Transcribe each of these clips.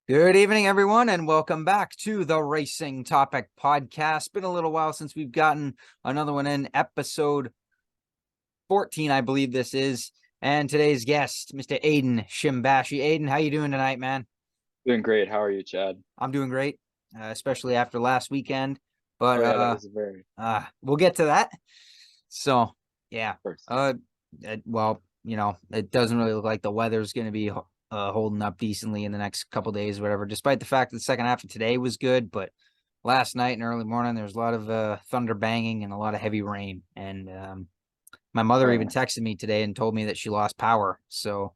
Good evening, everyone, and welcome back to the Racing Topic Podcast. Been a little while since we've gotten another one in, episode 14, I believe this is. And today's guest, Mr. Aidan Shimbashi. Aidan, how you doing tonight, man? Doing great. How are you, Chad? I'm doing great, especially after last weekend. But Oh yeah, that was a very we'll get to that. So, yeah. first. Well, it doesn't really look like the weather's going to be holding up decently in the next couple days, whatever, despite the fact that the second half of today was good. But last night and early morning, there was a lot of thunder banging and a lot of heavy rain. And my mother even Oh, texted me today and told me that she lost power. So,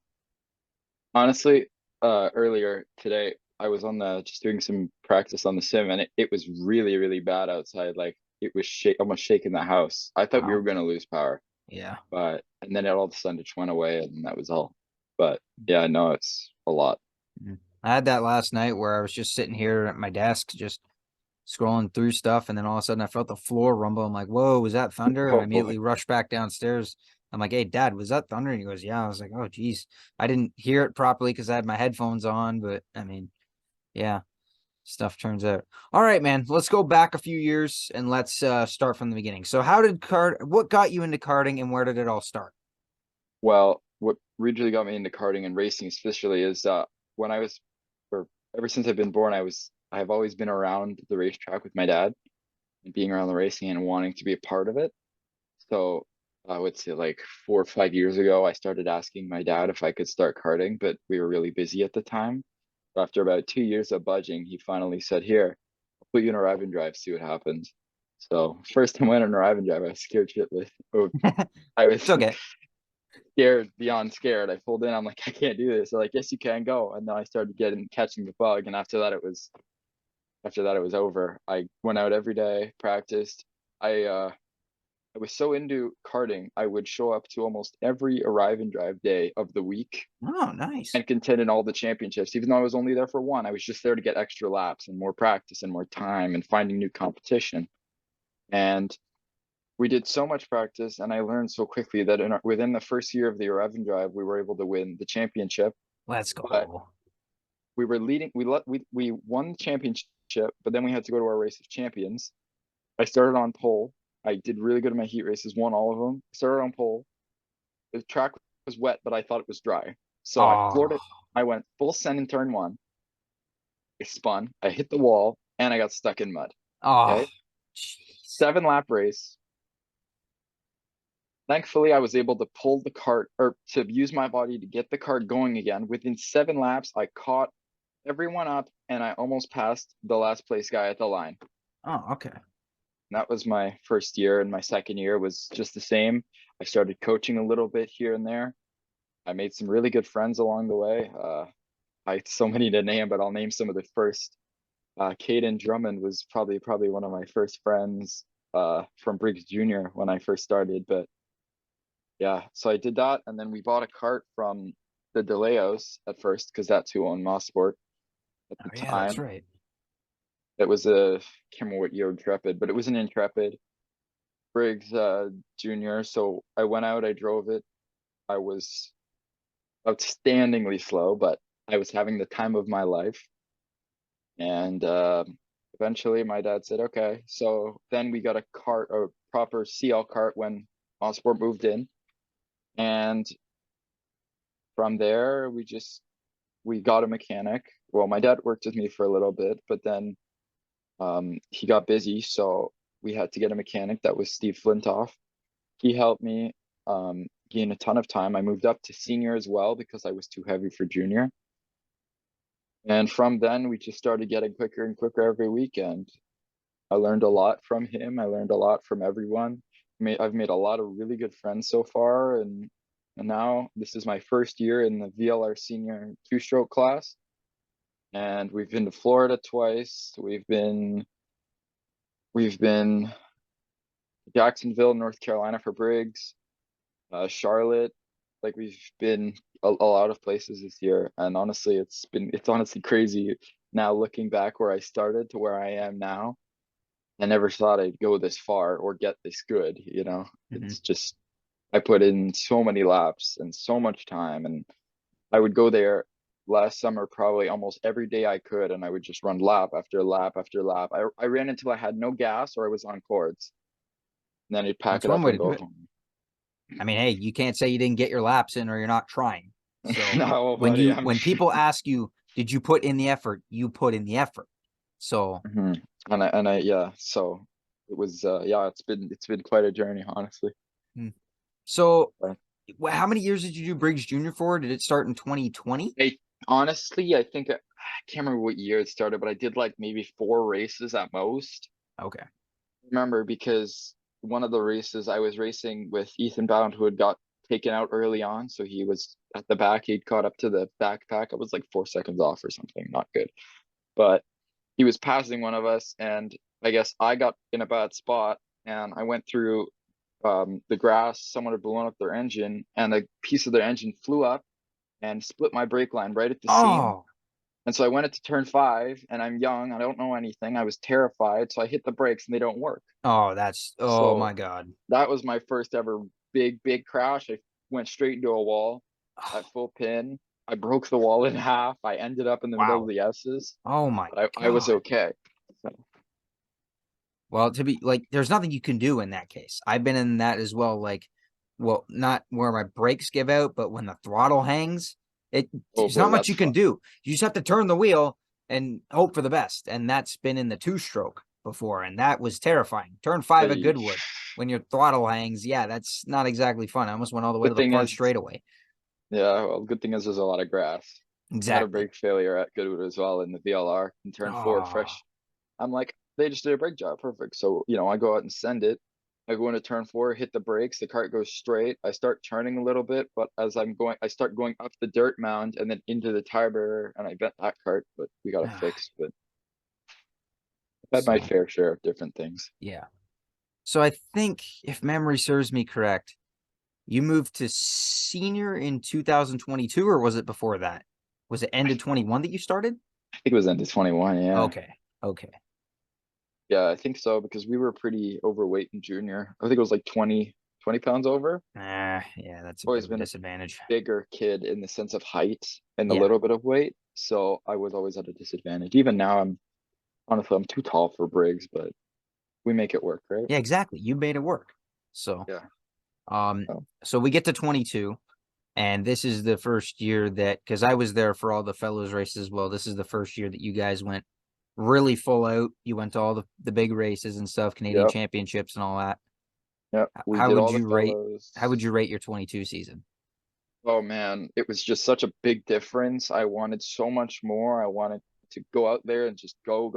honestly, earlier today I was on the just doing some practice on the sim, and it was really, really bad outside. Like it was almost shaking the house. I thought we were wow. gonna lose power, Yeah. but and then it all of a sudden just went away, and that was all. But yeah, no, it's a lot. Mhm. I had that last night where I was just sitting here at my desk, just scrolling through stuff, and then all of a sudden I felt the floor rumble. I'm like, "Whoa, was that thunder?" And I Oh, immediately rushed back downstairs. I'm like, "Hey, Dad, was that thunder?" And he goes, "Yeah." I was like, "Oh, geez, I didn't hear it properly because I had my headphones on." But I mean, yeah, stuff turns out. All right, man. Let's go back a few years and let's start from the beginning. So, how did What got you into karting, and where did it all start? well, what really got me into karting and racing, especially, is when I was, or ever since I've been born, I've always been around the racetrack with my dad and being around the racing and wanting to be a part of it. So I would say like 4 or 5 years ago, I started asking my dad if I could start karting, but we were really busy at the time. After about 2 years of budging, he finally said, "Here, I'll put you in a drive and drive, see what happens." So first time I went on a drive and drive, I was scared shitless. Oh, I was It's okay. scared beyond scared. I pulled in, I'm like, I can't do this. They're like, yes, you can go. And then I started catching the bug. And after that it was over. I went out every day, practiced. I was so into karting, I would show up to almost every arrive and drive day of the week Oh, nice. and contend in all the championships. Even though I was only there for one, I was just there to get extra laps and more practice and more time and finding new competition. And we did so much practice, and I learned so quickly that within the first year of the arrive and drive, we were able to win the championship. Let's But go. we were leading. We won the championship, but then we had to go to our race of champions. I started on pole. I did really good in my heat races, won all of them. Started on pole. The track was wet, but I thought it was dry. So I floored Oh, it. I went full send in turn one. I spun. I hit the wall, and I got stuck in mud. oh, Okay, jeez. 7 lap race. Thankfully, I was able to pull the cart or to use my body to get the cart going again. Within 7 laps, I caught everyone up, and I almost passed the last place guy at the line. Oh, okay. That was my first year, and my second year was just the same. I started coaching a little bit here and there. I made some really good friends along the way. I so many to name, but I'll name some of the first. Caden Drummond was probably one of my first friends from Briggs Junior when I first started. But yeah, so I did that, and then we bought a cart from the DeLeos at first because that's who owned Mossport at Oh, the yeah, that's time. right. It was a can't remember what year Intrepid, but it was an Intrepid Briggs Junior. So I went out, I drove it. I was outstandingly slow, but I was having the time of my life. And eventually my dad said, okay. So then we got a cart, a proper CL cart when Mosport moved in. And from there, we got a mechanic. Well, my dad worked with me for a little bit, but then he got busy. So we had to get a mechanic. That was Steve Flintoff. He helped me gain a ton of time. I moved up to senior as well because I was too heavy for junior. And from then, we just started getting quicker and quicker every weekend. I learned a lot from him. I learned a lot from everyone. I've made a lot of really good friends so far, and now this is my first year in the VLR senior two-stroke class. And we've been to Florida twice. We've been Jacksonville, North Carolina for Briggs, Charlotte. Like we've been a lot of places this year, and honestly, it's honestly crazy now looking back where I started to where I am now. I never thought I'd go this far or get this good, you know. Hmm. It's just I put in so many laps and so much time, and I would go there. last summer probably almost every day I could, and I would just run lap after lap after lap. I ran until I had no gas or I was on cords. And then I'd pack That's it one up way and to do go it. home. I mean, hey, you can't say you didn't get your laps in or you're not trying. So No, buddy, I'm when people ask you, did you put in the effort? You put in the effort. So Mhm. And I yeah, so it was yeah, it's been quite a journey, honestly. hmm. So But how many years did you do Briggs Junior for? Did it start in 2020? I honestly, I think I can't remember what year it started, but I did like maybe 4 races at most. Okay. Remember because one of the races I was racing with Ethan Bound, who had got taken out early on, so he was at the back. He'd caught up to the backpack. I was like 4 seconds off or something, not good. But he was passing one of us, and I guess I got in a bad spot, and I went through the grass. Someone had blown up their engine, and a piece of their engine flew up and split my brake line right at the seam. Oh, And so I went into turn five, and I'm young. I don't know anything. I was terrified, so I hit the brakes, and they don't work. oh So my God. that was my first ever big crash. I went straight into a wall at full pin. I broke the wall in half. I ended up in the middle of Wow. the S's, Oh my but I was God. okay. So, Well, to be like, there's nothing you can do in that case. I've been in that as well. Like, well, not where my brakes give out, but when the throttle hangs, oh there's not boy, much that's you can fun. do. You just have to turn the wheel and hope for the best. And that's been in the two stroke before, and that was terrifying. Turn five at The Goodwood when your throttle hangs. Yeah, that's not exactly fun. I almost went all the way to good the thing front is, straightaway. yeah, well, good thing is there's a lot of grass. I had a Exactly. brake failure at Goodwood as well in the VLR and turn four Oh, fresh. I'm like, they just did a brake job, perfect. So, I go out and send it. I go into turn four, hit the brakes, the cart goes straight. I start turning a little bit, but as I'm going, I start going up the dirt mound and then into the tire barrier, and I bent that cart, but we got it fixed. But I've had my so fair share of different things. yeah. So I think if memory serves me correct, you moved to senior in 2022, or was it before that? Was it I, end of 21 that you started? I think it was into 21, yeah. Okay. Okay. Yeah, I think so because we were pretty overweight in junior. I think it was like 20 pounds over. Yeah, that's a bit Always of a been a disadvantage. bigger kid in the sense of height and a Yeah. little bit of weight. So I was always at a disadvantage. Even now, honestly, I'm too tall for Briggs, but we make it work, right? Yeah, exactly. You made it work. So, Yeah. um, Oh, so we get to 22, and this is the first year that, because I was there for all the fellows races as well. This is the first year that you guys went really full out. You went to all the big races and stuff, Canadian yep. championships and all that. Yep. We How did would all the you rate? How would fellows. you rate your 22 season? Oh man, it was just such a big difference. I wanted so much more. I wanted to go out there and just go,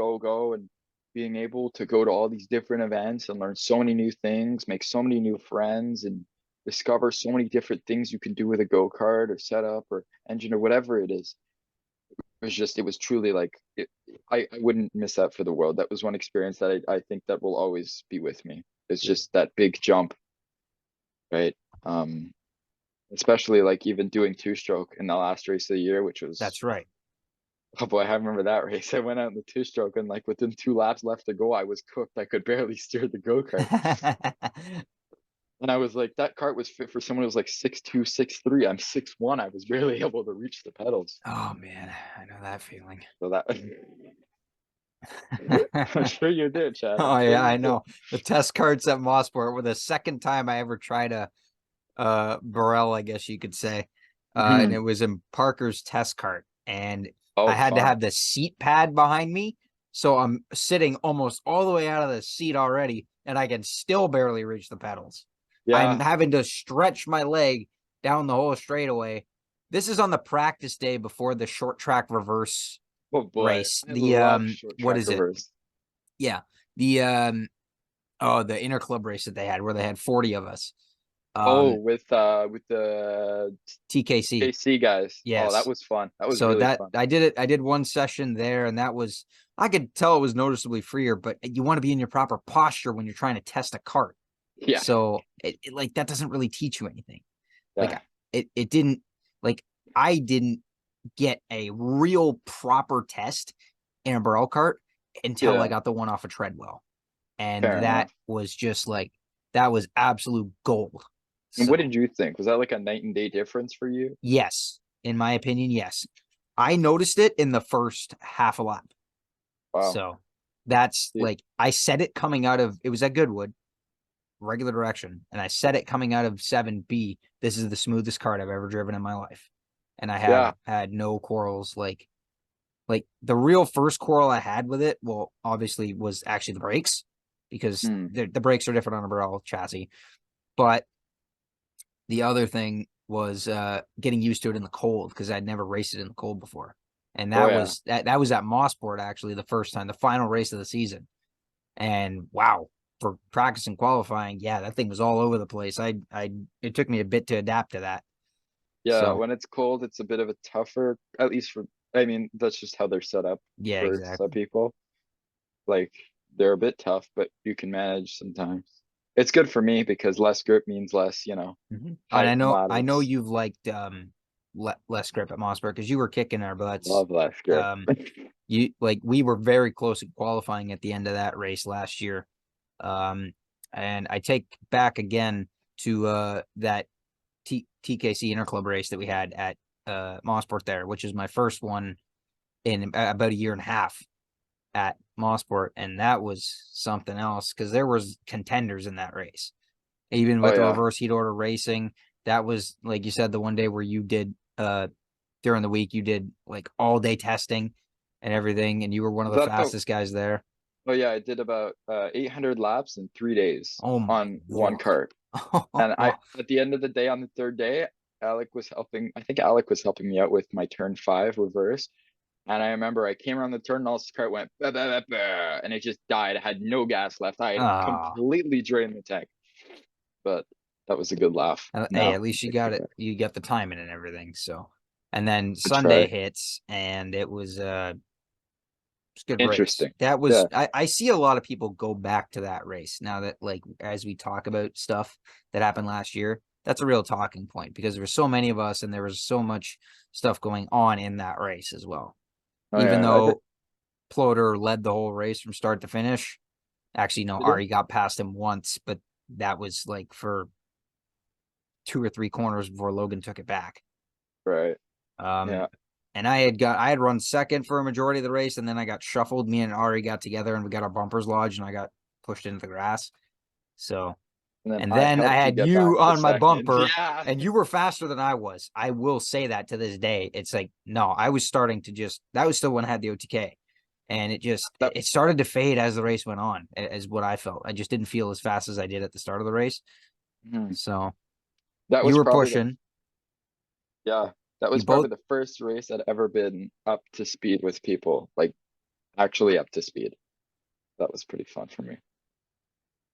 and being able to go to all these different events and learn so many new things, make so many new friends, and discover so many different things you can do with a go-kart or setup or engine or whatever it is. It was truly like I wouldn't miss that for the world. That was one experience that I think that will always be with me. It's Good. just that big jump, right? Um, Especially like even doing two-stroke in the last race of the year, which was, That's right. oh boy, I remember that race. I went out in the two-stroke, and like within 2 laps left to go, I was cooked. I could barely steer the go-kart. And I was like, that cart was fit for someone who was like 6'2", 6'3". I'm 6'1". I was barely able to reach the pedals. Oh man, I know that feeling. So that I'm sure you did, Chad. I'm Oh sure yeah, you I did. know. The test carts at Mosport were the second time I ever tried a Burrell, I guess you could say. And Mhm. it was in Parker's test cart. And I Oh, had to fun. have the seat pad behind me. So I'm sitting almost all the way out of the seat already, and I can still barely reach the pedals. I'm Yeah. having to stretch my leg down the whole straightaway. This is on the practice day before the short track reverse Oh boy, race. I love short What track is it? reverse. Yeah. The inter club race that they had where they had 40 of us. Oh, Um with the TKC. KC guys. Oh, that Yes. was fun. That was So really that fun. I did it. I did one session there, and that was I could tell it was noticeably freer, but you want to be in your proper posture when you're trying to test a cart. Yeah, So like that doesn't really teach you anything. Like yeah, it didn't like I didn't get a real proper test in a barrel cart until I yeah. got the one off of Treadwell. And Fair enough. that was just like that was absolute gold. And what So did you think? Was that like a night and day difference for you? yes, in my opinion, yes. I noticed it in the first half a lap. Wow. So that's Yeah. like I said it coming out of it was at Goodwood, regular direction, and I said it coming out of 7B. This is the smoothest kart I've ever driven in my life, and I have Yeah. had no quarrels. Like the real first quarrel I had with it, well, obviously was actually the brakes because Hmm. the brakes are different on a Barrel chassis, but the other thing was getting used to it in the cold because I'd never raced it in the cold before. And Oh that yeah. was that was at Mosport actually the first time, the final race of the season. And wow, for practice and qualifying, yeah, that thing was all over the place. I it took me a bit to adapt to that. Yeah. So When it's cold, it's a bit of a tougher, at least for, I mean, that's just how they're set up yeah, for some exactly. people. Like they're a bit tough, but you can manage sometimes. It's good for me because less grip means less, And height and I know ladders. you've liked less grip at Mossberg because you were kicking our butts. Love less grip. Um, you like we were very close at qualifying at the end of that race last year. Um, and I take back again to that TKC Interclub race that we had at Mosport there, which is my first one in about a year and a half at Mosport, and that was something else because there was contenders in that race. Even Oh with the yeah. reverse heat order racing, that was like you said the one day where you did during the week you did like all day testing and everything, and you were one of Is the that the fastest guys there. Oh yeah, I did about 800 laps in 3 days Oh my on one lord. cart. And I at the end of the day on the third day, Alec was helping. I think Alec was helping me out with my turn five reverse. And I remember I came around the turn and all this cart went bah, bah, bah, bah, and it just died. I had no gas left. I had Ah, completely drained the tank. But that was a good laugh. hey, No, at least you I got take it. back. You got the timing and everything. So, and then That's Sunday right. hits, and it's a good race. Interesting. That was Yeah. I see a lot of people go back to that race now that like as we talk about stuff that happened last year. That's a real talking point because there were so many of us and there was so much stuff going on in that race as well. Oh Even yeah. though Ploder led the whole race from start to finish. Actually, no, Did he? Ari got past him once, but that was like for two or three corners before Logan took it back. Right. Um, Yeah. and I had run second for a majority of the race, and then I got shuffled. Me and Ari got together, and we got our bumpers lodged, and I got pushed into the grass. So, And then and I then I helped you had get back you to on my second. bumper, Yeah. and you were faster than I was. I will say that to this day. It's like no, I was starting to just that was still when I had the OTK, and That it started to fade as the race went on, as what I felt. I just didn't feel as fast as I did at the start of the race. mhm. So that you was were probably the pushing. Yeah, that You was both probably the first race I'd ever been up to speed with people, like actually up to speed. That was pretty fun for me.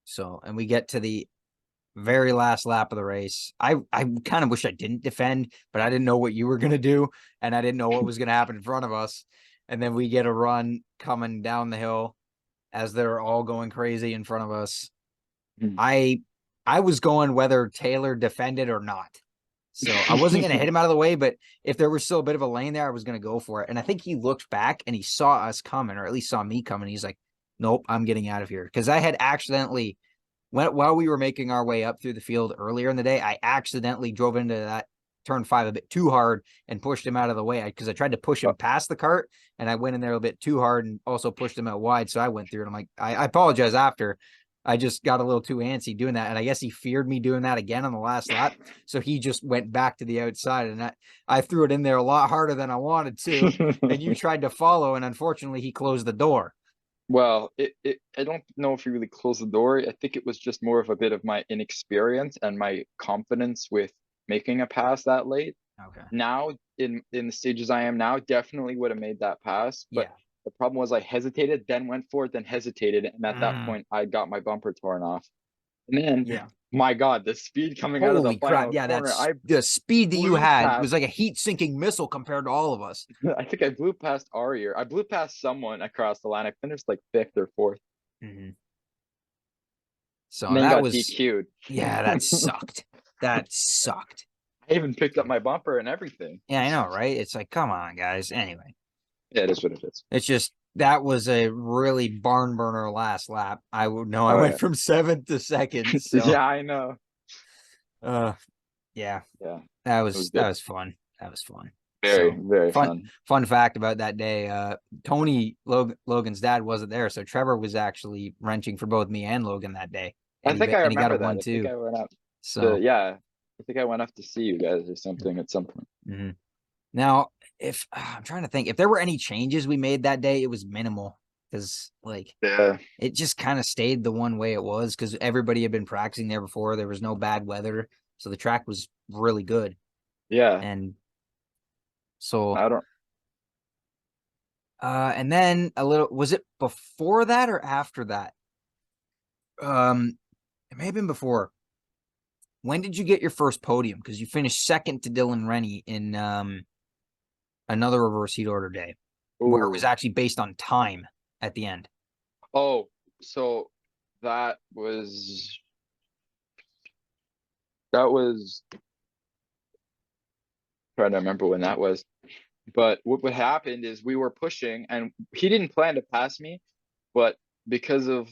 so, and we get to the very last lap of the race. I kind of wish I didn't defend, but I didn't know what you were gonna do, and I didn't know what was gonna happen in front of us. And then we get a run coming down the hill as they're all going crazy in front of us. Mhm. I I was going whether Taylor defended or not. So I wasn't gonna hit him out of the way, but if there was still a bit of a lane there, I was gonna go for it. And I think he looked back and he saw us coming, or at least saw me coming. He's like, "Nope, I'm getting out of here." Because I had accidentally while we were making our way up through the field earlier in the day, I accidentally drove into that turn five a bit too hard and pushed him out of the way because I tried to push Uh, him past the cart and I went in there a bit too hard and also pushed him out wide. So I went through and I'm like, I apologize after. I just got a little too antsy doing that. And I guess he feared me doing that again on the last lap. So he just went back to the outside and I threw it in there a lot harder than I wanted to. And you tried to follow. And unfortunately, he closed the door. Well, I don't know if you really closed the door. I think it was just more of a bit of my inexperience and my confidence with making a pass that late. Okay. Now, in the stages I am now, definitely would have made that pass, but Yeah. the problem was I hesitated, then went for it, then hesitated, and at that Mm, point I got my bumper torn off. And then, yeah. my God, the speed coming out of the Holy crap. final Yeah, corner, that's I the speed that you blew had was past. like a heat sinking missile compared to all of us. I think I blew past Ari, or I blew past someone across the line. I finished like fifth or fourth, Mm-hmm. and So then that got was, DQ'd. yeah, that sucked. That sucked. I even picked up my bumper and everything. Yeah, I know, right? It's like, come on, guys. Anyway, Yeah, it is what it is. it's just that was a really barn burner last lap. I would know I Oh went yeah, from seventh to second. So, yeah, I know. uh, yeah, Yeah, it was that good. was fun. That was fun. Very, So very fun fun. fun fact about that day. Logan's dad wasn't there, so Trevor was actually wrenching for both me and Logan that day, I think I and he got a remember that. one I think two. I went up to, So yeah, I think I went up to see you guys or something at some point. mhm. Now, if I'm trying to think, if there were any changes we made that day, it was minimal because like Yeah, it just kind of stayed the one way it was because everybody had been practicing there before. There was no bad weather, so the track was really good. yeah. And so, I don't, and then a little, was it before that or after that? It may have been before. When did you get your first podium? Because you finished second to Dylan Rennie in another reverse heat order day, where it was ooh. actually based on time at the end. Oh, so that was, that was, trying to remember when that was. But what happened is we were pushing and he didn't plan to pass me, but because of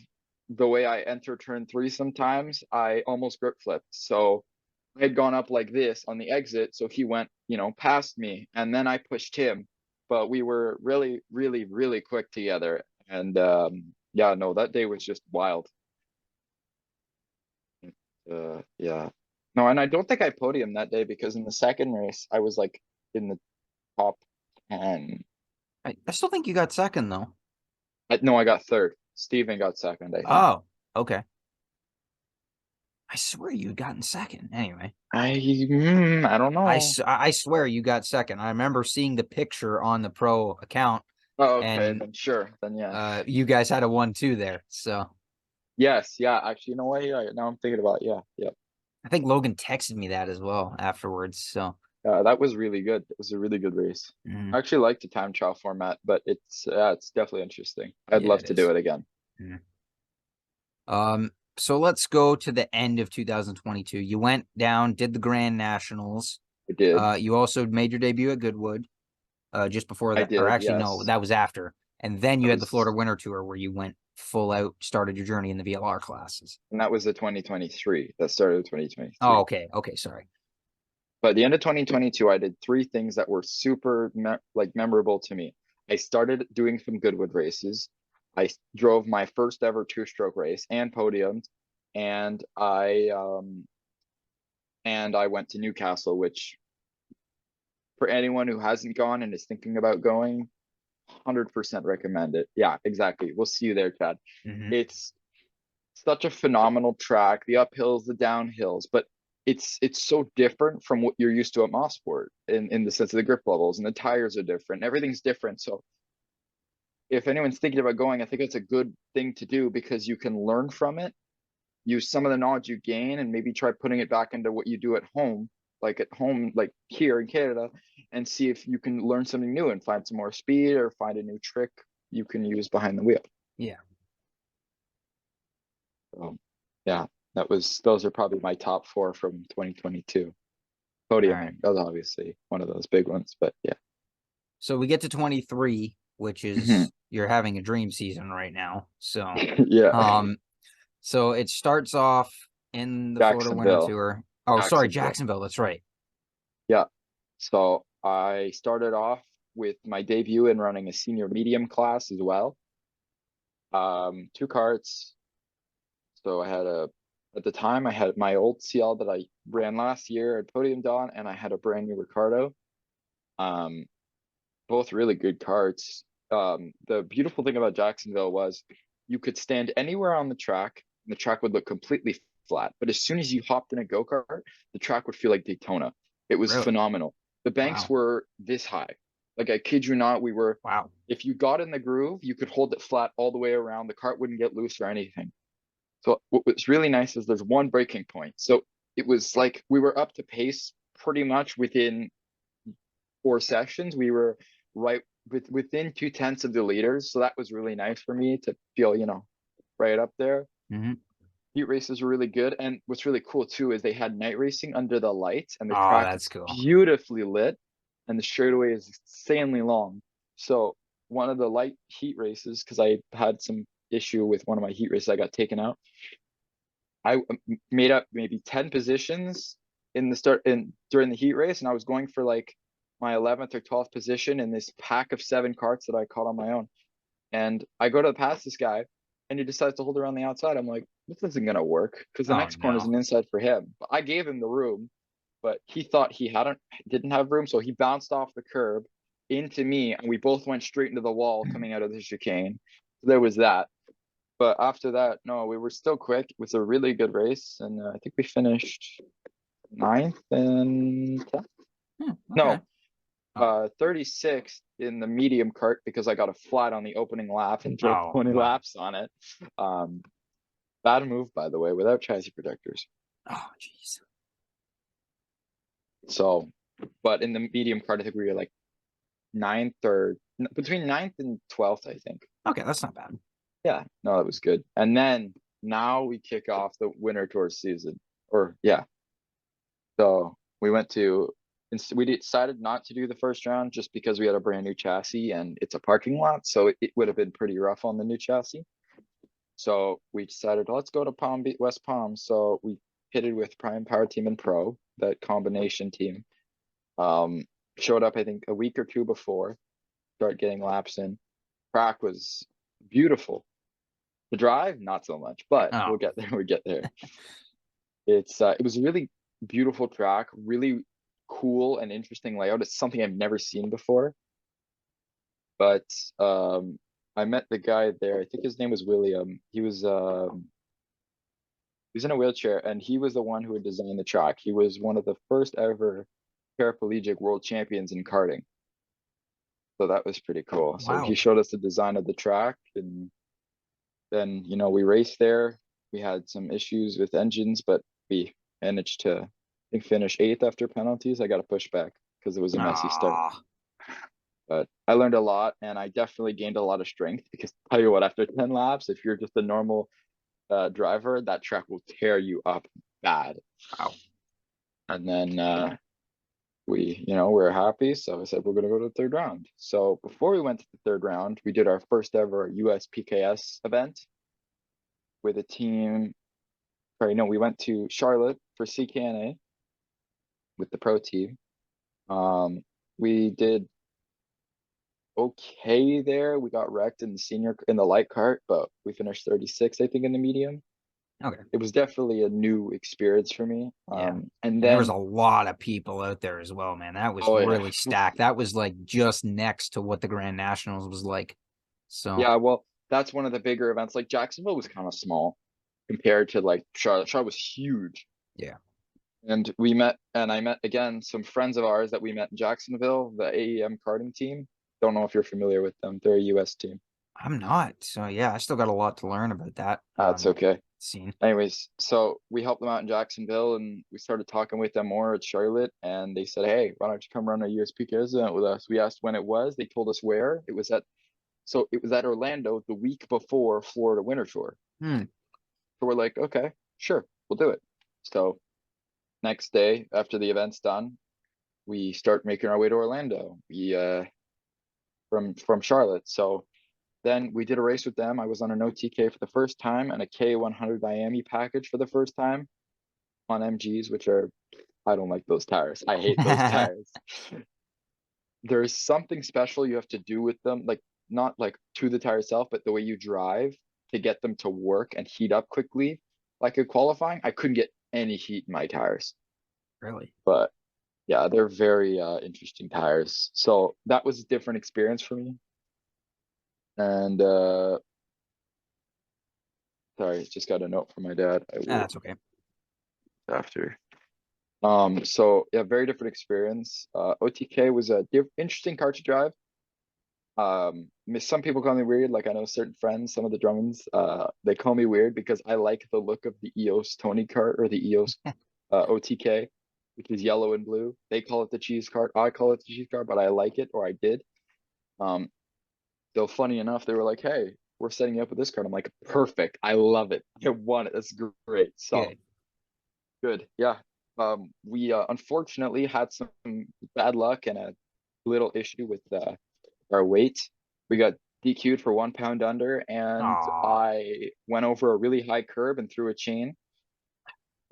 the way I enter turn three sometimes, I almost grip flipped. So I had gone up like this on the exit, so he went, past me, and then I pushed him. But we were really, really, really quick together. And yeah, no, that day was just wild. Yeah. No, and I don't think I podiumed that day because in the second race I was like in the top 10. I still think you got second though. No, I got third. Steven got second, I think. Oh, okay. I swear you had gotten second. Anyway, I don't know. I swear you got second. I remember seeing the picture on the pro account, Oh, okay, and then sure. Then yeah. you guys had a 1-2 there. So Yes, yeah. Actually, you know what? Yeah, now I'm thinking about it. Yeah, yeah. I think Logan texted me that as well afterwards. So That was really good. It was a really good race. mm, I actually like the time trial format, but it's definitely interesting. I'd yeah, love it to do is. it again. Mm. So let's go to the end of 2022. You went down, did the Grand Nationals. I did. You also made your debut at Goodwood, just before I that, or did, actually, no, yes. that was after. And then you That had the Florida was Winter Tour where you went full out, started your journey in the VLR classes. and that was the 2023. That started Oh, 2023. okay. Okay. Sorry. But at the end of 2022, I did three things that were super memorable to me. I started doing some Goodwood races. I drove my first ever two-stroke race and podiumed, and I went to Newcastle, which for anyone who hasn't gone and is thinking about going, 100% recommend it. Yeah, exactly. We'll see you there, Chad. Hmm. It's such a phenomenal track, the uphills, the downhills, but it's so different from what you're used to at Mosport in the sense of the grip levels and the tires are different. Everything's different. So if anyone's thinking about going, I think it's a good thing to do because you can learn from it, use some of the knowledge you gain, and maybe try putting it back into what you do at home, like here in Canada, and see if you can learn something new and find some more speed or find a new trick you can use behind the wheel. Yeah. So, yeah, those are probably my top four from 2022. All right. Podiuming, that was obviously one of those big ones, but yeah. So we get to 23, which Mhm. is you're having a dream season right now. So, Yeah, um, so it starts off in the Florida Winter Jacksonville, Tour. Oh, sorry, Jacksonville. Jacksonville. That's right. Yeah. So I started off with my debut in running a senior medium class as well. Two carts. So at the time I had my old CL that I ran last year at podiumed on, and I had a brand new Ricardo. Um, both really good carts. The beautiful thing about Jacksonville was you could stand anywhere on the track and the track would look completely flat. But as soon as you hopped in a go-kart, the track would feel like Daytona. It was Really? phenomenal. The banks Wow. were this high. Like I kid you not, Wow. if you got in the groove, you could hold it flat all the way around. The cart wouldn't get loose or anything. So what was really nice is there's one breaking point. So it was like we were up to pace pretty much within 4 sessions. We were right within 2/10 of the leaders. So that was really nice for me to feel, right up there. Hmm. Heat races were really good. And what's really cool too is they had night racing under the lights and the Oh, track that's is cool. beautifully lit and the straightaway is insanely long. So one of the light heat races, because I had some issue with one of my heat races, I got taken out. I made up maybe 10 positions in the start and during the heat race, and I was going for like my 11th or 12th position in this pack of 7 carts that I caught on my own. And I go to pass this guy, and he decides to hold around the outside. I'm like, this isn't gonna work because the Oh next corner is no. an inside for him. But I gave him the room, but he thought he didn't have room, so he bounced off the curb into me, and we both went straight into the wall coming out of the chicane. So there was that. But after that, no, we were still quick. It was a really good race, and I think we finished ninth and 10th. Okay. No, Oh, 36 in the medium cart because I got a flat on the opening lap and drove oh 20 well. laps on it. Um, Bad move, by the way, without chassis protectors. Oh jeez. So, but in the medium cart, I think we were like ninth or between ninth and 12th, I think. Okay, that's not bad. Yeah, no, that was good. And then now we kick off the winter tour season. Or, yeah. So we decided not to do the first round just because we had a brand new chassis and it's a parking lot. So it would have been pretty rough on the new chassis. So we decided, let's go to West Palm. So we pitted with Prime Power Team and Pro, that combination team. Um, Showed up, I think, a week or two before, start getting laps in. Track was beautiful. The drive, not so much, but we'll Oh, get there. We'll get there. It was a really beautiful track, really cool and interesting layout. It's something I've never seen before. But I met the guy there. I think his name was William. He was in a wheelchair, and he was the one who had designed the track. He was one of the first ever paraplegic world champions in karting. So that was pretty cool. So he wow. showed us the design of the track, and then we raced there. We had some issues with engines, but we managed to, I think, finish 8th after penalties. I got a pushback because it was a messy start. Ah, But I learned a lot, and I definitely gained a lot of strength because I'll tell you what, after 10 laps, if you're just a normal driver, that track will tear you up bad. wow. And then we were happy, so I said we're gonna go to the third round. So before we went to the third round, we did our first ever US PKS event with a team. Sorry, no, we went to Charlotte for CKNA with the pro team. We did okay there. We got wrecked in the light cart, but we finished 36, I think, in the medium. Okay. It was definitely a new experience for me. Yeah. And And there was then, a lot of people out there as well, man. That was oh yeah, really stacked. That was like just next to what the Grand Nationals was like. So, yeah. Well, that's one of the bigger events. Like Jacksonville was kind of small compared to like Charlotte. Charlotte was huge. yeah. And I met again some friends of ours that we met in Jacksonville, the AEM karting team. Don't know if you're familiar with them. They're a US team. I'm not. So, yeah, I still got a lot to learn about that That's okay. scene. Anyways, so we helped them out in Jacksonville and we started talking with them more at Charlotte and they said, "Hey, why don't you come run a USPK event with us?" We asked when it was. They told us where. It was at Orlando the week before Florida Winter Tour. Hmm. So we're like, okay, sure, we'll do it. So next day after the event's done, we start making our way to Orlando. We from Charlotte. So then we did a race with them. I was on an OTK for the first time and a K100 Miami package for the first time on MGs, which are, I don't like those tires. I hate those tires. There's something special you have to do with them, like not like to the tire itself, but the way you drive to get them to work and heat up quickly. Like in qualifying, I couldn't get any heat in my tires. Really? But yeah, they're very interesting tires. So that was a different experience for me. And sorry, just got a note from my dad. I Ah, will that's okay. after. So yeah, very different experience. OTK was a interesting car to drive. Some people call me weird. Like I know certain friends, some of the Drummonds, they call me weird because I like the look of the EOS Tony kart or the EOS OTK, which is yellow and blue. They call it the cheese cart. I call it the cheese cart, but I like it, or I did. Um, so funny enough, they were like, "Hey, we're setting you up with this card." I'm like, "Perfect. I love it. I want it. That's great." So Good. good. Yeah. We unfortunately had some bad luck and a little issue with our weight. We got DQ'd for 1 pound under, and Aw. I went over a really high curb and threw a chain.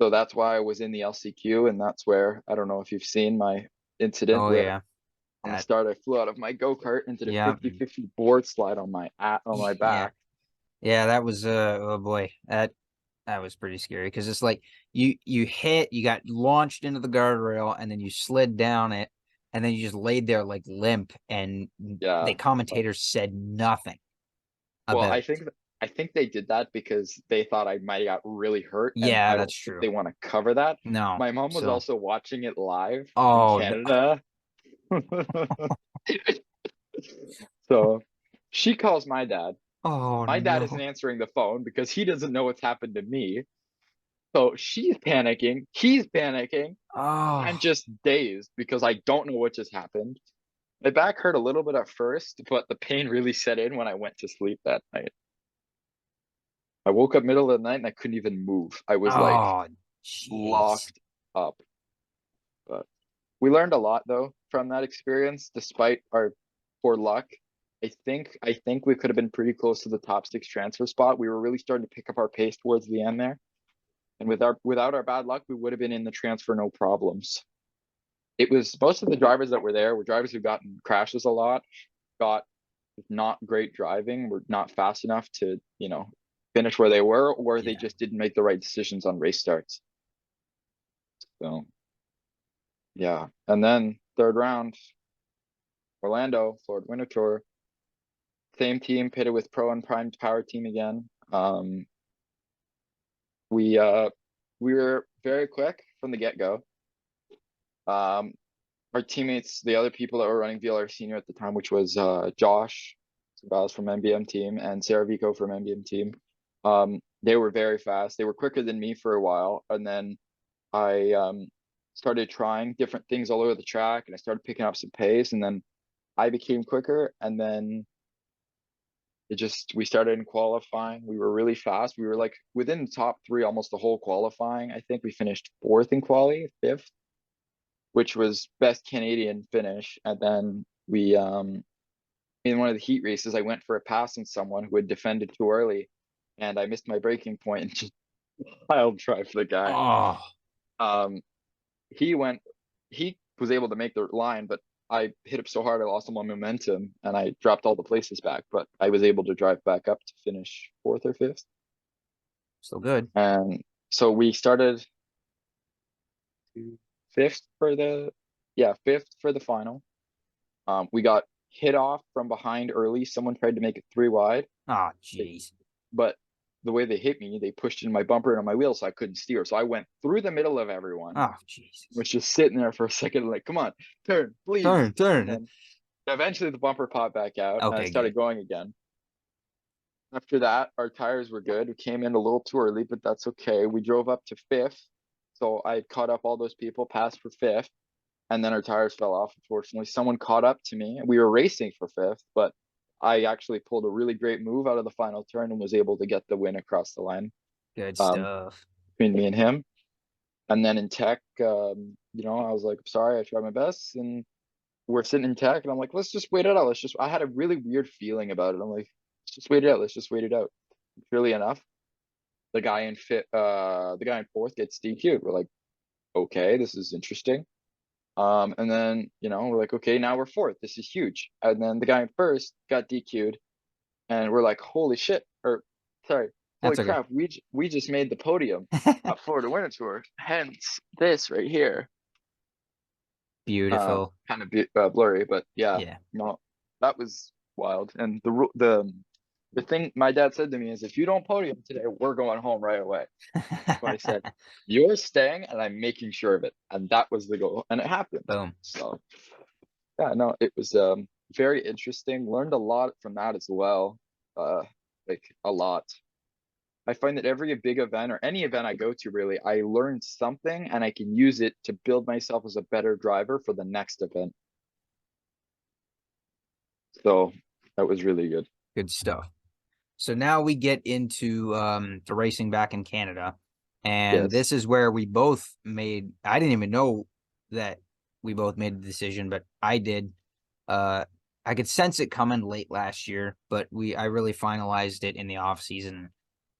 So that's why I was in the LCQ, and that's where I don't know if you've seen my incident Oh, where yeah. On the That, start, I flew out of my go-kart into the yeah, 50-50 board slide on my yeah, back. yeah. That was oh boy, that was pretty scary because it's like you got launched into the guardrail and then you slid down it and then you just laid there like limp and the Yeah. commentators said nothing Well, about it. I think they did that because they thought I might have got really hurt, and Yeah, I that's don't think true. they want to cover that. No, My mom was so also watching it live in oh no. Canada. So she calls my dad. Oh My dad isn't no. answering the phone because he doesn't know what's happened to me. So she's panicking. He's panicking. I'm Oh, just dazed because I don't know what just happened. My back hurt a little bit at first, but the pain really set in when I went to sleep that night. I woke up middle of the night and I couldn't even move. I was like oh, jeez. locked up. But we learned a lot though from that experience, despite our poor luck. I think we could have been pretty close to the top six transfer spot. We were really starting to pick up our pace towards the end there. And without our bad luck, we would have been in the transfer no problems. It was most of the drivers that were there were drivers who got in crashes a lot, got not great driving, were not fast enough to, finish where they were, or they Yeah, just didn't make the right decisions on race starts. So yeah. And then third round, Orlando, Florida Winter Tour, same team pitted with Pro and Prime Power Team again. We uh we were very quick from the get-go. Um, our teammates, the other people that were running VLR Senior at the time, which was Josh Sabales from MBM team and Sarah Vico from MBM team. They were very fast. They were quicker than me for a while, and then I started trying different things all over the track, and I started picking up some pace, and then I became quicker, and then we started in qualifying. We were really fast. We were like within the top three almost the whole qualifying. I think we finished fourth in quali, fifth, which was best Canadian finish. And then we in one of the heat races, I went for a pass on someone who had defended too early, and I missed my braking point and just piled drive the guy. oh, Um, he went, he was able to make the line, but I hit him so hard I lost all my momentum and I dropped all the places back. But I was able to drive back up to finish fourth or fifth. still good. And so we started fifth for fifth for the final. We got hit off from behind early. Someone tried to make it three wide, Oh, jeez. but the way they hit me, they pushed in my bumper and on my wheel, so I couldn't steer. So I went through the middle of everyone, Oh, Jesus. was just sitting there for a second, like, come on, turn, please. Turn, And turn. then eventually the bumper popped back out and I Okay, good. started going again. After that, our tires were good. We came in a little too early, but that's okay. We drove up to fifth. So I caught up all those people, passed for fifth, and then our tires fell off, unfortunately. Someone caught up to me. We were racing for fifth, but I actually pulled a really great move out of the final turn and was able to get the win across the line Good um, stuff. between me and him. And then in tech, I was like, sorry, I tried my best. And we're sitting in tech, and I'm like, let's just wait it out. I had a really weird feeling about it. I'm like, let's just wait it out. Let's just wait it out. Surely enough, the guy in fourth gets DQ'd. We're like, okay, this is interesting. And then, we're like, okay, now we're fourth. This is huge. And then the guy in first got DQ'd, and we're like, holy shit, or sorry, holy That's okay. crap, we just made the podium at Florida Winter Tour. Hence this right here. Beautiful. Kind of blurry, but yeah, Yeah. no, that was wild. And the thing my dad said to me is, if you don't podium today, we're going home right away. So I said, you're staying, and I'm making sure of it. And that was the goal, and it happened. Boom. So yeah, no, it was very interesting. Learned a lot from that as well. Uh, like a lot. I find that every big event or any event I go to, really, I learn something and I can use it to build myself as a better driver for the next event. So that was really good. Good stuff. So now we get into the racing back in Canada. And Yes. this is where we both made, I didn't even know that we both made the decision, but I did. Uh I could sense it coming late last year, but I really finalized it in the off season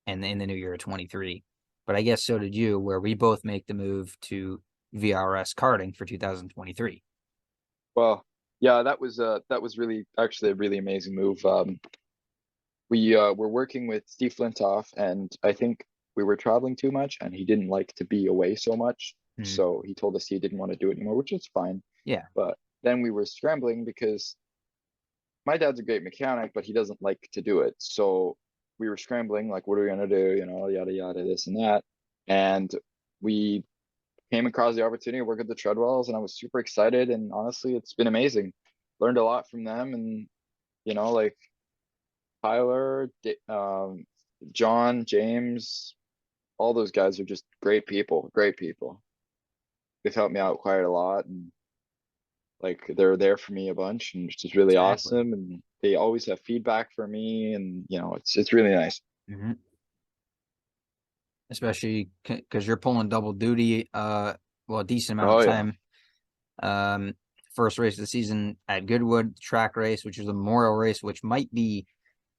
and in the new year of 23. But I guess so did you, where we both make the move to VRS karting for 2023. Well, Yeah, that was really actually a really amazing move. We were working with Steve Flintoff, and I think we were traveling too much, and he didn't like to be away so much. Mm, So he told us he didn't want to do it anymore, which is fine. yeah, But then we were scrambling because my dad's a great mechanic, but he doesn't like to do it. So we were scrambling, like, what are we gonna do? You know, yada yada, this and that. And we came across the opportunity to work at the Treadwells, and I was super excited. And honestly, it's been amazing. Learned a lot from them, and like Tyler, John, James, all those guys are just great people, great people. They've helped me out quite a lot, and like they're there for me a bunch, and it's just really exactly. awesome. And they always have feedback for me, and it's really nice. Hmm. Especially because you're pulling double duty, well, a decent amount of Oh yeah, time. Um, First race of the season at Goodwood track race, which is a memorial race, which might be,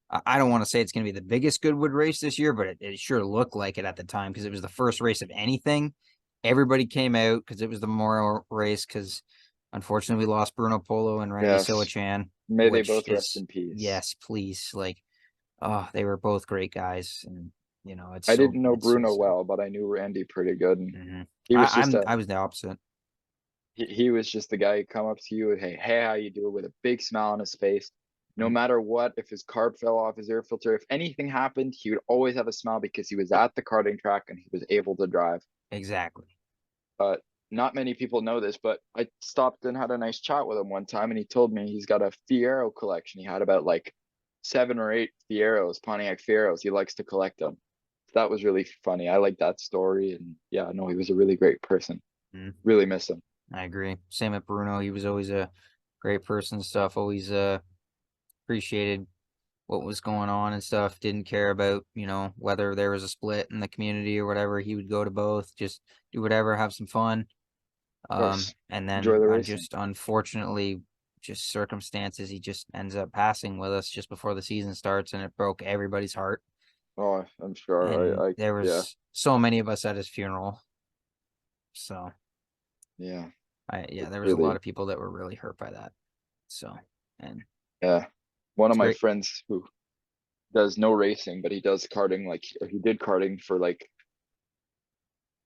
I don't want to say it's going to be the biggest Goodwood race this year, but it sure looked like it at the time because it was the first race of anything. Everybody came out because it was the memorial race because unfortunately we lost Bruno Polo and Randy yes. Soachan, May they which both rest is, in peace. yes, please. Like, oh, they were both great guys. And, I didn't know it's so Bruno sad. well, but I knew Randy pretty good, and Hmm. he was just I a was the opposite. he was just the guy who come up to you, hey, how you doing, with a big smile on his face. No Mhm. matter what, if his carb fell off his air filter, if anything happened, he would always have a smile because he was at the karting track and he was able to drive. Exactly. But not many people know this, but I stopped and had a nice chat with him one time, and he told me he's got a Fiero collection. He had about like 7 or 8 Fieros, Pontiac Fieros. He likes to collect them. That was really funny. I like that story, and yeah, no, he was a really great person. Mhm. Really miss him. I agree. Same with Bruno. He was always a great person and stuff. Always appreciated what was going on and stuff. Didn't care about, whether there was a split in the community or whatever. He would go to both, just do whatever, have some fun. Of course, And enjoy then the on racing. just unfortunately, just circumstances, he just ends up passing with us just before the season starts, and it broke everybody's heart. Oh, I'm sure. And there Yeah, was so many of us at his funeral. So yeah, yeah, there was a lot really, of people that were really hurt by that. So, and yeah. One of it's my great. friends who does no racing, but he does karting, like, or he did karting for like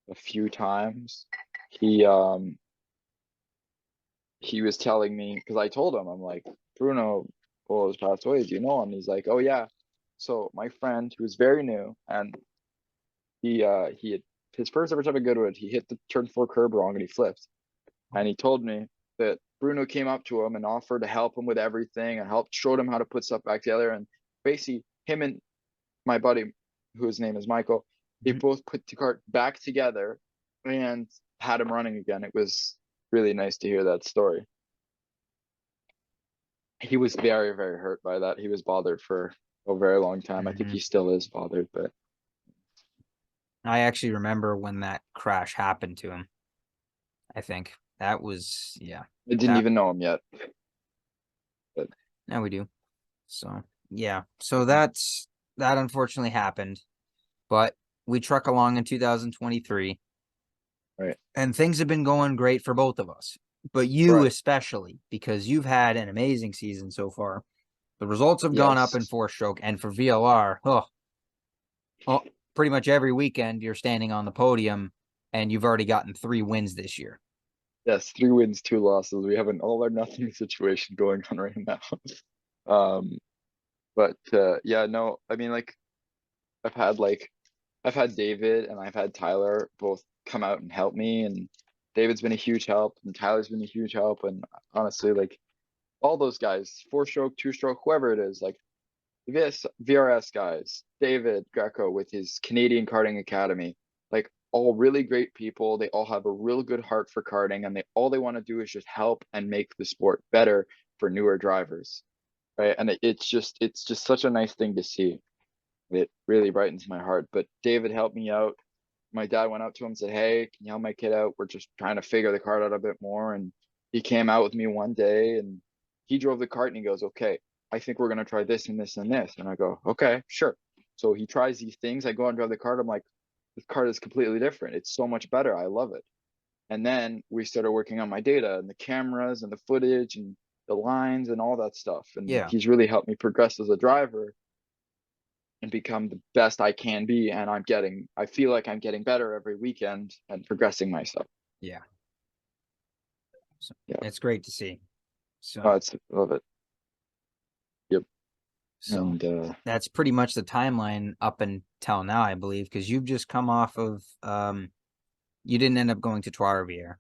a few times. He um he was telling me, because I told him, I'm like, Bruno well has passed away. Do you know him? He's like, oh yeah. So my friend who was very new, and he had his first ever time at Goodwood, he hit the turn four curb wrong and he flipped. And he told me that Bruno came up to him and offered to help him with everything and helped showed him how to put stuff back together. And basically, him and my buddy, whose name is Michael, they Mhm. both put the cart back together and had him running again. It was really nice to hear that story. He was very, very hurt by that. He was bothered for a very long time. I think Mhm. he still is bothered, but I actually remember when that crash happened to him. I think that was, yeah, I didn't that even know him yet. But now we do. So, yeah. So that unfortunately happened, but we truck along in 2023 right, and things have been going great for both of us. But you right, especially because you've had an amazing season so far. The results have gone up in yes, four stroke and for VLR, oh, pretty much every weekend you're standing on the podium and you've already gotten 3 wins this year. yes, 3 wins, 2 losses. We have an all or nothing situation going on right now. Um, but yeah, no, I mean, like, like I've had David and I've had Tyler both come out and help me, and David's been a huge help and Tyler's been a huge help, and honestly, like, all those guys, 4 stroke, 2 stroke, whoever it is, like VRS guys, David Greco with his Canadian Karting Academy, like, all really great people. They all have a real good heart for karting, and they want to do is just help and make the sport better for newer drivers, right? And it's just such a nice thing to see. It really brightens my heart. But David helped me out. My dad went out to him and said, hey, can you help my kid out? We're just trying to figure the cart out a bit more. And he came out with me one day and he drove the cart and he goes, okay, I think we're going to try this and this and this. And I go, okay, sure. So he tries these things. I go and drive the cart. I'm like, this cart is completely different. It's so much better. I love it. And then we started working on my data and the cameras and the footage. And the lines and all that stuff. And Yeah. he's really helped me progress as a driver and become the best I can be. And I feel like I'm getting better every weekend and progressing myself. Yeah. So Yeah. it's great to see. Oh, So, it's love it. Yep. so And that's pretty much the timeline up until now, I believe, because you've just come off of you didn't end up going to Trois-Rivières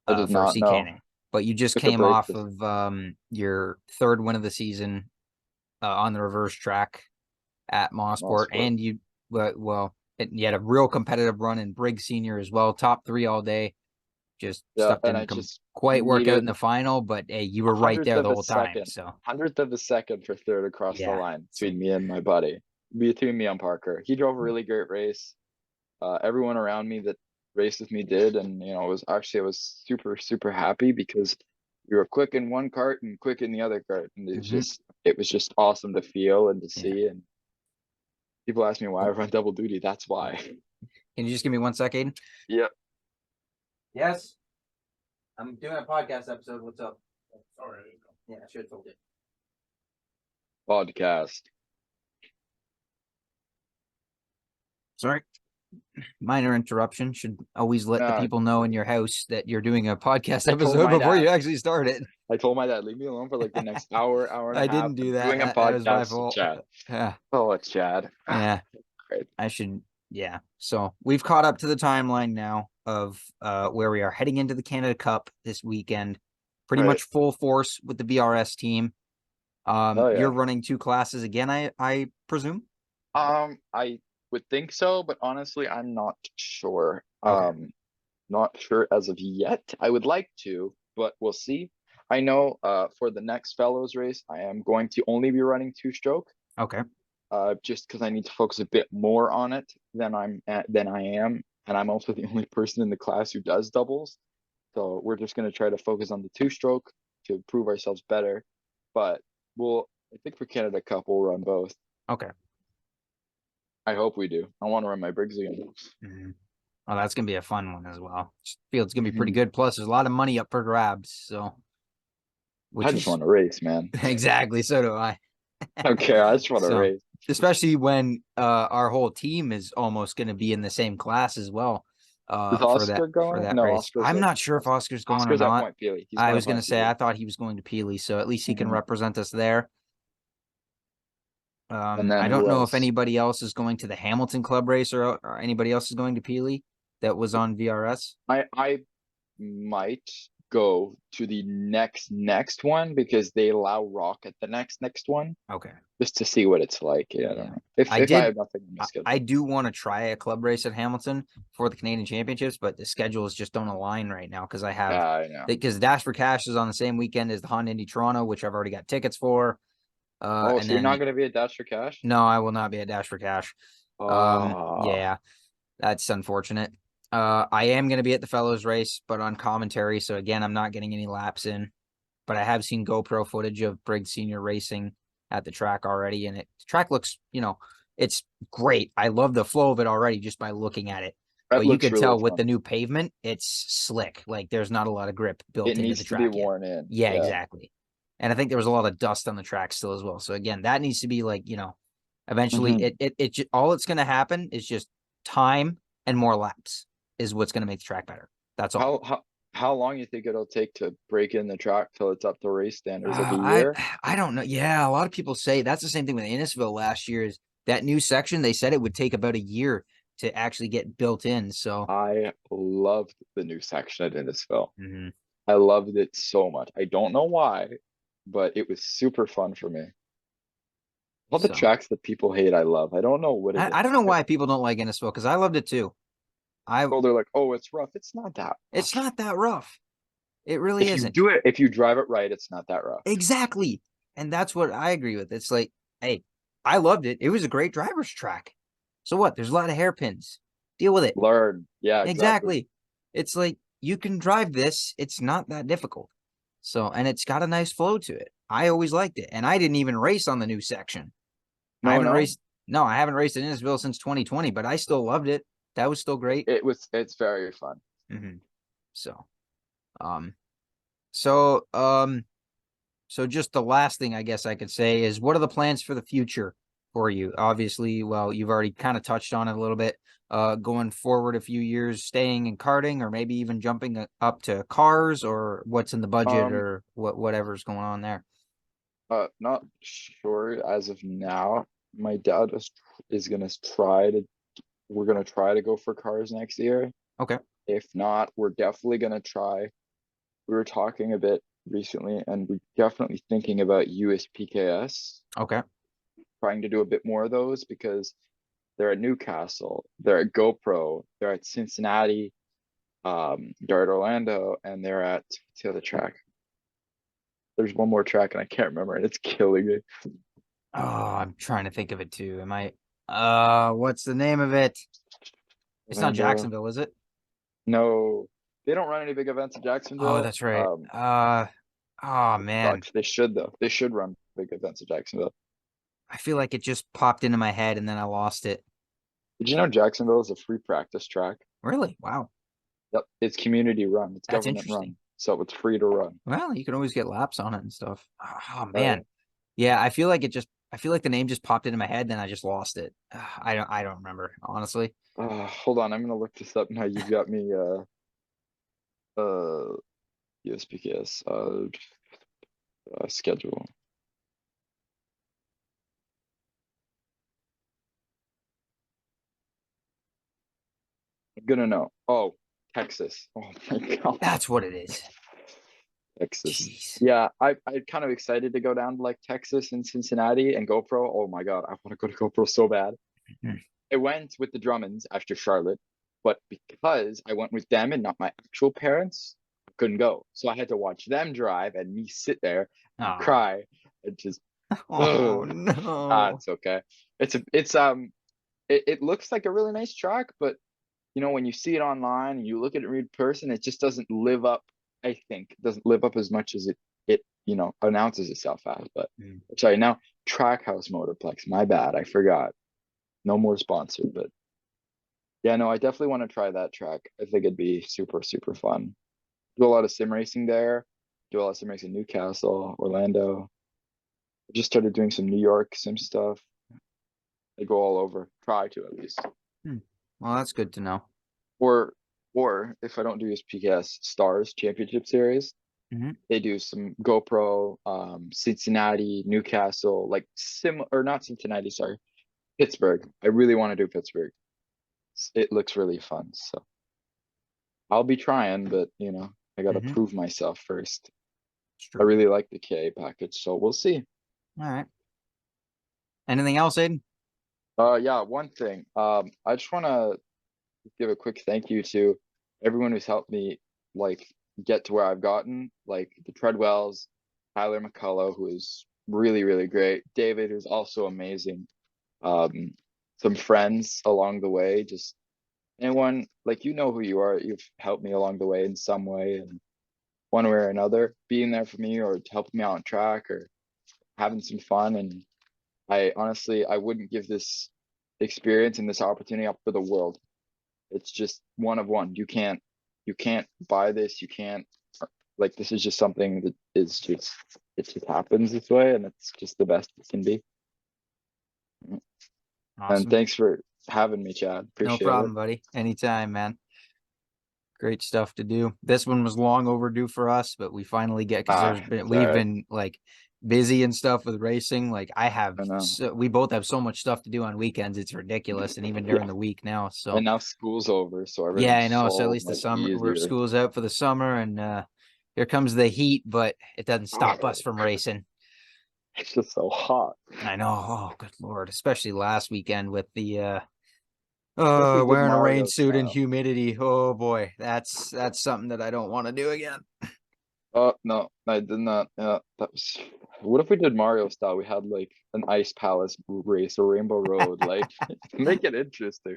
I did for not know. CKNing, but you just Took a came break off this of your third win of the season on the reverse track at Mosport, sport. and you had a real competitive run in Briggs Senior as well, top 3 all day. Just Yeah, stuff and didn't I just quite work out in needed the final, but hey, you a were right hundredth there of the a whole time. second, So hundredth of a second for third across the yeah, line so between me and my buddy, between me and Parker. He drove a really great race. Everyone around me that raced with me did, and it was actually I was super super happy because we were quick in one cart and quick in the other cart, and mhm, it was just awesome to feel and to yeah. see. And people ask me why I Oh, run double duty. That's yeah. why. Can you just give me 1 second? Yep. Yes, I'm doing a podcast episode. What's up? All right. Yeah, I should have told you. Podcast. Sorry. Minor interruption. Should always let the Uh, people know in your house that you're doing a podcast I told episode my before you dad. actually start it. I told my dad, leave me alone for like the next hour, hour and a I half. didn't do I'm that. doing a That was my podcast to fault. chat. Yeah. Oh, it's Chad. Yeah. Great. I should. Yeah. So we've caught up to the timeline now of where we are heading into the Canada Cup this weekend. Pretty Right. much full force with the BRS team. Oh You're yeah. running 2 classes again, I presume. I would think so, but honestly, I'm not sure. Okay. Not sure as of yet. I would like to, but we'll see. I know for the next fellows race, I am going to only be running two-stroke, Okay. just because I need to focus a bit more on it than I am, and I'm also the only person in the class who does doubles. So we're just going to try to focus on the two-stroke to prove ourselves better. But I think for Canada Cup, we'll run both. Okay. I hope we do. I want to run my Briggs again. Mm-hmm. Oh, that's gonna be a fun one as well. Field's gonna be pretty Hmm. good. Plus, there's a lot of money up for grabs. So, I which just is want to race, man. exactly so do I. I don't care. I just want to So, race. especially when our whole team is almost going to be in the same class as well Is for that Oscar going? No, race. Oscar's I'm at not sure if Oscar's going or Oscar's at not. Point Peely. He's I going to was going to Point say I Peely. thought he was going to Peely, so at least he can Hmm. represent us there. And then I don't who know if else? anybody else is going to the Hamilton Club race or anybody else is going to Peely that was on VRS. I might go to the next one because they allow rock at the next one Okay. just to see what it's like. Yeah, I don't Yeah. know. If I if I did have nothing on my I schedule. do want to try a club race at Hamilton for the Canadian Championships, but the schedules just don't align right now because I have Yeah, I know. because Dash for Cash is on the same weekend as the Honda Indy Toronto, which I've already got tickets for. Oh, And so you're not then going to be at Dash for Cash? no, I will not be at Dash for Cash. Oh, Yeah, that's unfortunate. I am going to be at the Fellows race, but on commentary. So again, I'm not getting any laps in, but I have seen GoPro footage of Briggs Senior racing at the track already, and the track looks, it's great. I love the flow of it already just by looking at it. that But you looks could really tell with fun. the new pavement, it's slick. Like there's not a lot of grip It built into the needs to be track yet. worn in. Yeah, Yeah. exactly. And I think there was a lot of dust on the track still as well. So again, that needs to be like, eventually Hmm. all it's going to happen is just time and more laps is what's going to make the track better. That's all. How long you think it'll take to break in the track till it's up to race standards? Like a I year? I don't know. Yeah, a lot of people say that's the same thing with Innisville last year. Is that new section? They said it would take about a year to actually get built in. So, I loved the new section at Innisfil. mhm. I loved it so much. I don't know why, but it was super fun for me. All the so tracks that people hate, I love. I don't know what it I don't know is. why people don't like Innisville because I loved it too. I Oh, they're like, oh, it's rough. It's not that It's rough. not that rough. It really isn't. If you drive it right, it's not that rough. Exactly, and that's what I agree with. It's like, hey, I loved it. It was a great driver's track. So what? There's a lot of hairpins. Deal with it. Learn. Yeah, exactly. Exactly. It's like you can drive this. It's not that difficult. So, and it's got a nice flow to it. I always liked it. And I didn't even race on the new section. I No, haven't no. raced, no, I haven't raced in Innisville since 2020, but I still loved it. That was still great. It's very fun. Mm-hmm. So, um, so, um, So just the last thing I guess I could say is, what are the plans for the future for you? Obviously, well, you've already kind of touched on it a little bit. Going forward a few years, staying in karting, or maybe even jumping up to cars, or what's in the budget, Um, or whatever's going on there. not sure as of now. My dad is gonna try to. We're gonna try to go for cars next year. Okay. If not, we're definitely gonna try. We were talking a bit recently, and we're definitely thinking about USPKS, Okay. trying to do a bit more of those because they're at Newcastle, they're at GoPro, they're at Cincinnati, they're at Orlando, and they're at what's the other track? There's one more track and I can't remember, and it's killing me. Oh, I'm trying to think of it too. Am I? What's the name of it? It's not Orlando. Jacksonville, is it? No, they don't run any big events in Oh, Jacksonville. that's right. Oh Which man, sucks. They should though. They should run big events in Jacksonville. I feel like it just popped into my head and then I lost it. Did you know Jacksonville is a free practice track? Really? Wow, Yep, it's community run. It's that's government interesting. run, so it's free to run. Well, you can always get laps on it and stuff. Oh Oh man, yeah. yeah. I feel like the name just popped into my head, then I just lost it. I don't remember honestly. Hold on, I'm gonna look this up now. You've got me. Uh, USPKS. Schedule. I'm gonna know. Oh, Texas. Oh my God. That's what it is. Texas. Jeez. Yeah, I'm kind of excited to go down to like Texas and Cincinnati and GoPro. Oh my God, I want to go to GoPro so bad. Hmm. I went with the Drummonds after Charlotte, but because I went with them and not my actual parents, I couldn't go. So I had to watch them drive and me sit there and Oh. cry and just, Oh ugh. no. It's okay. It looks like a really nice track, but when you see it online and you look at it in person, it just doesn't live up. I think it doesn't live up as much as it announces itself as. But Hmm. sorry, now Trackhouse Motorplex. My bad, I forgot. No more sponsored, but yeah, no, I definitely want to try that track. I think it'd be super super fun. Do a lot of sim racing there. Do a lot of sim racing in Newcastle, Orlando. I just started doing some New York sim stuff. I go all over. Try to at least. Hmm. Well, that's good to know. Or or if I don't do his PKS Stars Championship Series, Hmm. they do some GoPro, Cincinnati, Newcastle, like or not Cincinnati, sorry, Pittsburgh. I really want to do Pittsburgh. It looks really fun. So I'll be trying, but I gotta Hmm. prove myself first. It's I true. really like the KA package, so we'll see. All right. Anything else, Aiden? Yeah, one thing. I just wanna give a quick thank you to everyone who's helped me like get to where I've gotten, like the Treadwells, Tyler McCullough, who is really, really great, David, who's also amazing, um, some friends along the way, just anyone like who you are, you've helped me along the way in some way and one way or another, being there for me or helping me out on track or having some fun. And I honestly I wouldn't give this experience and this opportunity up for the world. It's just one of one. You can't buy this. You can't like this is just something that is just it just happens this way and it's just the best it can be. And Awesome. thanks for having me, Chad. No Appreciate it. problem, buddy. Anytime, man. Great stuff to do. This one was long overdue for us, but we finally get because It's all we've right. been like busy and stuff with racing. Like I know. we both have so much stuff to do on weekends. It's ridiculous, and even during Yeah. the week now. And So now school's over, so yeah, I everything's know. So at so least the much summer, where easier. school's out for the summer, and here comes the heat, but it doesn't stop us Oh, from racing. it's just so hot. I know. Oh, good lord! Especially last weekend with the What if we did wearing a rain Mario suit and tomorrow? humidity. Oh boy, that's something that I don't want to do again. Oh no, I did not. Yeah, that was. What if we did Mario style? We had like an ice palace race, a rainbow road, like make it interesting.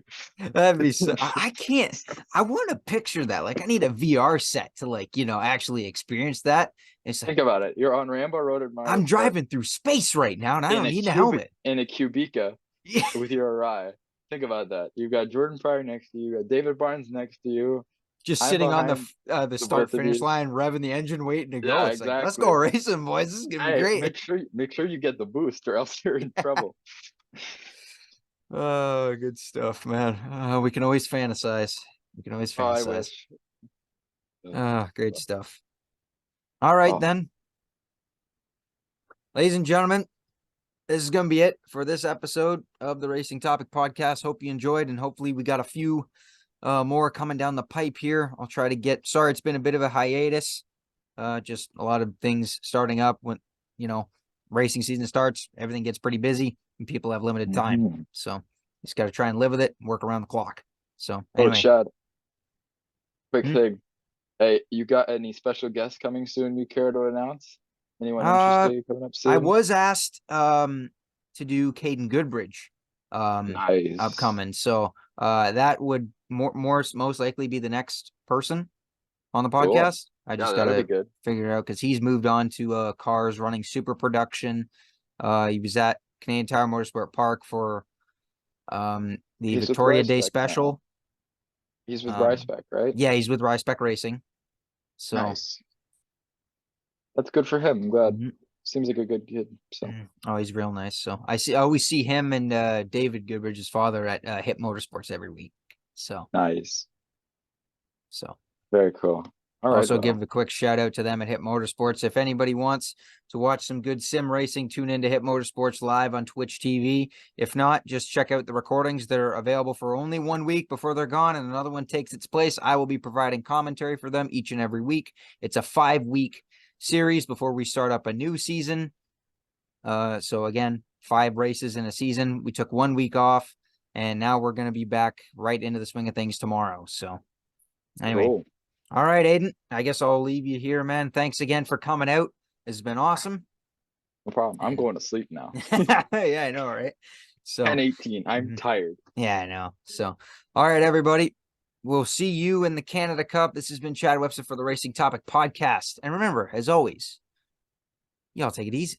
That'd be so. I can't. I want to picture that. Like, I need a VR set to actually experience that. It's like Think about it. You're on Rainbow Road at Mario I'm Kart driving through space right now, and I in don't a need a cubic helmet. in a Cubica Yeah, with your Arai. Think about that. You got Jordan Pryor next to you. You got David Barnes next to you. just I'm sitting on behind the the start both of finish you. line, revving the engine, waiting to go. Yeah, It's like, let's go exactly. racing, boys. This is gonna be Hey, great. make sure you get the boost, or else you're in trouble. Oh, good stuff, man. We can always fantasize. We can always Oh, I fantasize. wish. Uh, Great stuff. All right, Well, then, ladies and gentlemen, this is going to be it for this episode of the Racing Topic Podcast. Hope you enjoyed, and hopefully we got a few more coming down the pipe here. I'll try to get. Sorry, it's been a bit of a hiatus. Just a lot of things starting up when racing season starts. Everything gets pretty busy, and people have limited time. mhm. So just got to try and live with it, work around the clock. So Oh, anyway, Chad, quick hmm? thing. Hey, you got any special guests coming soon you care to announce? Anyone uh, interested coming up I soon? was asked to do Caden Goodbridge Nice. upcoming. So that would most likely be the next person on the Cool. podcast. I Yeah, just that'll be gotta good. figure it out because he's moved on to cars running super production. He was at Canadian Tire Motorsport Park for the He's with Victoria Day Ryspec now. special. He's with Um, Ryspec, right? yeah, he's with Ryspec Racing. So Nice. That's good for him. I'm glad. mhm, Seems like a good kid. So oh, he's real nice. So I always see him and David Goodridge's father at Hip Motorsports every week. So nice. so Very cool. All right. also give Well, a quick shout out to them at Hip Motorsports. If anybody wants to watch some good sim racing, tune into Hip Motorsports live on Twitch TV. If not, just check out the recordings. They're available for only 1 week before they're gone, and another one takes its place. I will be providing commentary for them each and every week. It's a 5-week series before we start up a new season. So again, 5 races in a season. We took 1 week off, and now we're going to be back right into the swing of things tomorrow. So anyway. cool. All right, Aidan. I guess I'll leave you here, man. Thanks again for coming out. This has been awesome. No problem. I'm And going to sleep now. yeah, I know, right? So, 10:18. I'm mhm. tired. Yeah, I know. So, all right, everybody. We'll see you in the Canada Cup. This has been Chad Webster for the Racing Topic Podcast. And remember, as always, y'all take it easy.